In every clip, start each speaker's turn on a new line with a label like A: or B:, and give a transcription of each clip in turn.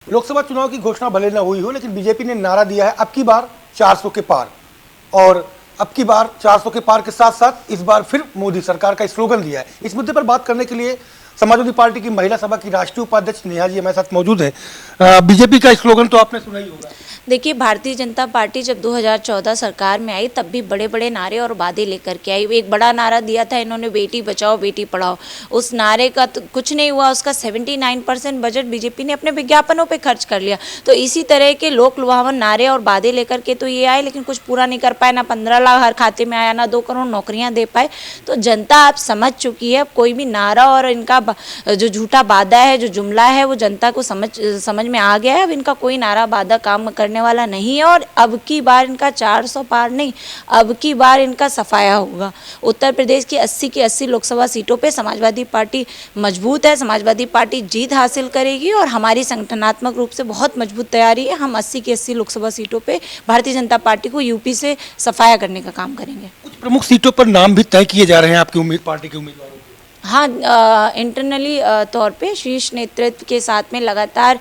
A: लोकसभा चुनाव की घोषणा भले न हुई हो, लेकिन बीजेपी ने नारा दिया है अब की बार 400 के पार। और अब की बार 400 के पार के साथ साथ इस बार फिर मोदी सरकार का स्लोगन दिया है। इस मुद्दे पर बात करने के लिए समाजवादी पार्टी की महिला सभा की राष्ट्रीय उपाध्यक्ष नेहा जी हमारे साथ मौजूद है। बीजेपी का स्लोगन तो आपने सुना ही होगा।
B: देखिए, भारतीय जनता पार्टी जब 2014 सरकार में आई तब भी बड़े बड़े नारे और वादे लेकर के आई। एक बड़ा नारा दिया था इन्होंने, बेटी बचाओ बेटी पढ़ाओ। उस नारे का तो कुछ नहीं हुआ, उसका 79% बजट बीजेपी ने अपने विज्ञापनों पे खर्च कर लिया। तो इसी तरह के लोक लुभावन नारे और वादे लेकर के तो ये आए, लेकिन कुछ पूरा नहीं कर पाए। ना 15 लाख हर खाते में आया, ना 2 करोड़ नौकरियां दे पाए। तो जनता आप समझ चुकी है, कोई भी नारा और इनका जो झूठा वादा है, जो जुमला है, वो जनता को समझ में आ गया है। अब इनका कोई नारा वादा काम करने वाला नहीं है। और अब की बार इनका 400 पार नहीं, अब की बार इनका सफाया होगा। उत्तर प्रदेश की 80 की 80 लोकसभा सीटों पे समाजवादी पार्टी मजबूत है। समाजवादी पार्टी जीत हासिल करेगी और हमारी संगठनात्मक रूप से बहुत मजबूत तैयारी है। हम 80 की 80 लोकसभा सीटों पे भारतीय जनता पार्टी को यूपी से सफाया करने का काम करेंगे।
A: कुछ प्रमुख सीटों पर नाम भी तय किए जा रहे हैं आपकी पार्टी के उम्मीदवारों।
B: हाँ, इंटरनली तौर पे शीर्ष नेतृत्व के साथ में लगातार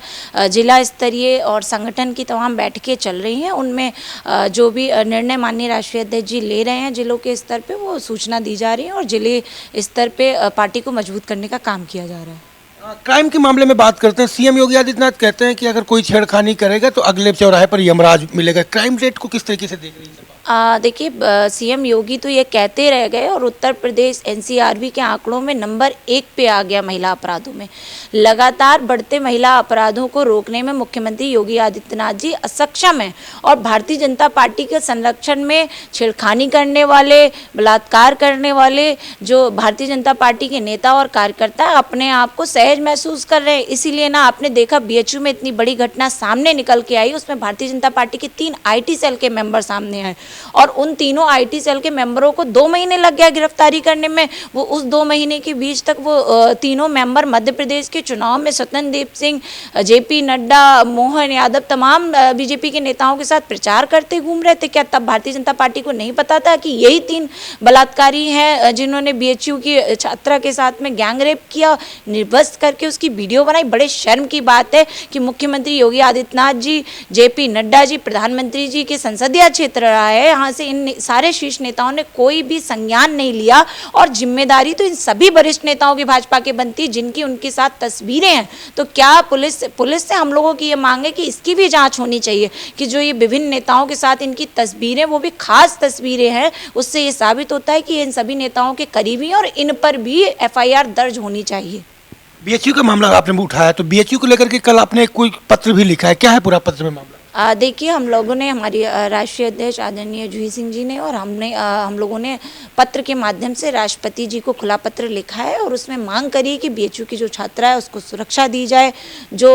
B: जिला स्तरीय और संगठन की तमाम बैठकें चल रही हैं। उनमें जो भी निर्णय माननीय राष्ट्रीय अध्यक्ष जी ले रहे हैं जिलों के स्तर पे, वो सूचना दी जा रही है और जिले स्तर पे पार्टी को मजबूत करने का काम किया जा रहा है।
A: क्राइम के मामले में बात करते हैं। सीएम योगी आदित्यनाथ कहते हैं कि अगर कोई छेड़खानी करेगा तो अगले चौराहे पर यमराज मिलेगा। क्राइम रेट को किस तरीके से देख रही है?
B: देखिए, सीएम योगी तो ये कहते रह गए और उत्तर प्रदेश एनसीआरबी के आंकड़ों में नंबर 1 पे आ गया महिला अपराधों में। लगातार बढ़ते महिला अपराधों को रोकने में मुख्यमंत्री योगी आदित्यनाथ जी असक्षम हैं और भारतीय जनता पार्टी के संरक्षण में छेड़खानी करने वाले, बलात्कार करने वाले जो भारतीय जनता पार्टी के नेता और कार्यकर्ता अपने आप को सहज महसूस कर रहे हैं। इसीलिए ना आपने देखा बीएचयू में इतनी बड़ी घटना सामने निकल के आई, उसमें भारतीय जनता पार्टी के 3 आईटी सेल के मेंबर सामने आए और उन तीनों आईटी सेल के मेंबरों को 2 महीने लग गया गिरफ्तारी करने में। वो उस 2 महीने के बीच तक वो तीनों मेंबर मध्य प्रदेश के चुनाव में स्वतंत्र देव सिंह, जेपी नड्डा, मोहन यादव, तमाम बीजेपी के नेताओं के साथ प्रचार करते घूम रहे थे। क्या तब भारतीय जनता पार्टी को नहीं पता था कि यही 3 बलात्कारी हैं जिन्होंने बीएचयू की छात्रा के साथ में गैंग रेप किया, निर्वस्त्र करके उसकी वीडियो बनाई? बड़े शर्म की बात है कि मुख्यमंत्री योगी आदित्यनाथ जी, जेपी नड्डा जी, प्रधानमंत्री जी के संसदीय क्षेत्र रहा है, यहाँ से इन सारे शीर्ष नेताओं ने कोई भी संज्ञान नहीं लिया। और जिम्मेदारी तो इन सभी वरिष्ठ नेताओं की भाजपा के बनती जिनकी उनके साथ तस्वीरें हैं। तो क्या पुलिस से हम लोगों की ये मांग है कि इसकी भी जांच होनी चाहिए कि जो ये विभिन्न नेताओं के साथ इनकी तस्वीरें, वो भी खास तस्वीरें हैं, उससे ये साबित होता है कि इन सभी नेताओं के करीबी हैं और इन पर भी एफआईआर दर्ज होनी चाहिए।
A: बीएचयू का मामला आपने उठाया, तो बीएचयू को लेकर के कल आपने कोई पत्र भी लिखा है, क्या है पूरा पत्र में मामला?
B: देखिए, हम लोगों ने, हमारी राष्ट्रीय अध्यक्ष आदरणीय जूही सिंह जी ने और हम लोगों ने पत्र के माध्यम से राष्ट्रपति जी को खुला पत्र लिखा है और उसमें मांग करी है कि बीएचयू की जो छात्रा है उसको सुरक्षा दी जाए। जो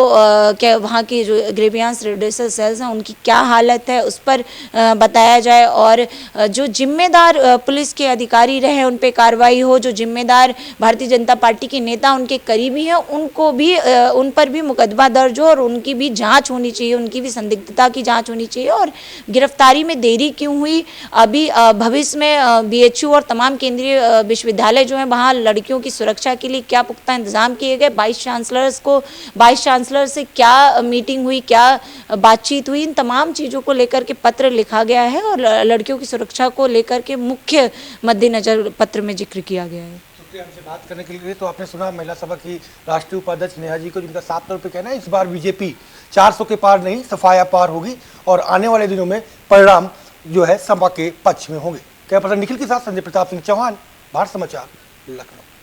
B: क्या वहाँ की जो ग्रीवियंस रिड्रेसल सेल्स हैं उनकी क्या हालत है उस पर बताया जाए और जो जिम्मेदार पुलिस के अधिकारी रहे उन पर कार्रवाई हो। जो जिम्मेदार भारतीय जनता पार्टी के नेता उनके करीबी हैं उनको भी, उन पर भी मुकदमा दर्ज हो और उनकी भी जाँच होनी चाहिए, उनकी भी संदिग्धता की जांच होनी चाहिए। और गिरफ्तारी में देरी क्यों हुई? अभी भविष्य में बीएचयू और तमाम केंद्रीय विश्वविद्यालय जो हैं वहाँ लड़कियों की सुरक्षा के लिए क्या पुख्ता इंतजाम किए गए? वाइस चांसलर से क्या मीटिंग हुई, क्या बातचीत हुई? इन तमाम चीज़ों को लेकर के पत्र लिखा गया है और लड़कियों की सुरक्षा को लेकर के मुख्य मद्देनजर पत्र में जिक्र किया गया है।
A: हमसे बात करने के लिए तो आपने सुना महिला सभा की राष्ट्रीय उपाध्यक्ष नेहा जी को, जिनका साफ तौर पे कहना है इस बार बीजेपी 400 के पार नहीं सफाया पार होगी और आने वाले दिनों में परिणाम जो है सपा के पक्ष में होंगे। कैमरा पर्सन निखिल के साथ संजय प्रताप सिंह चौहान, भारत समाचार, लखनऊ।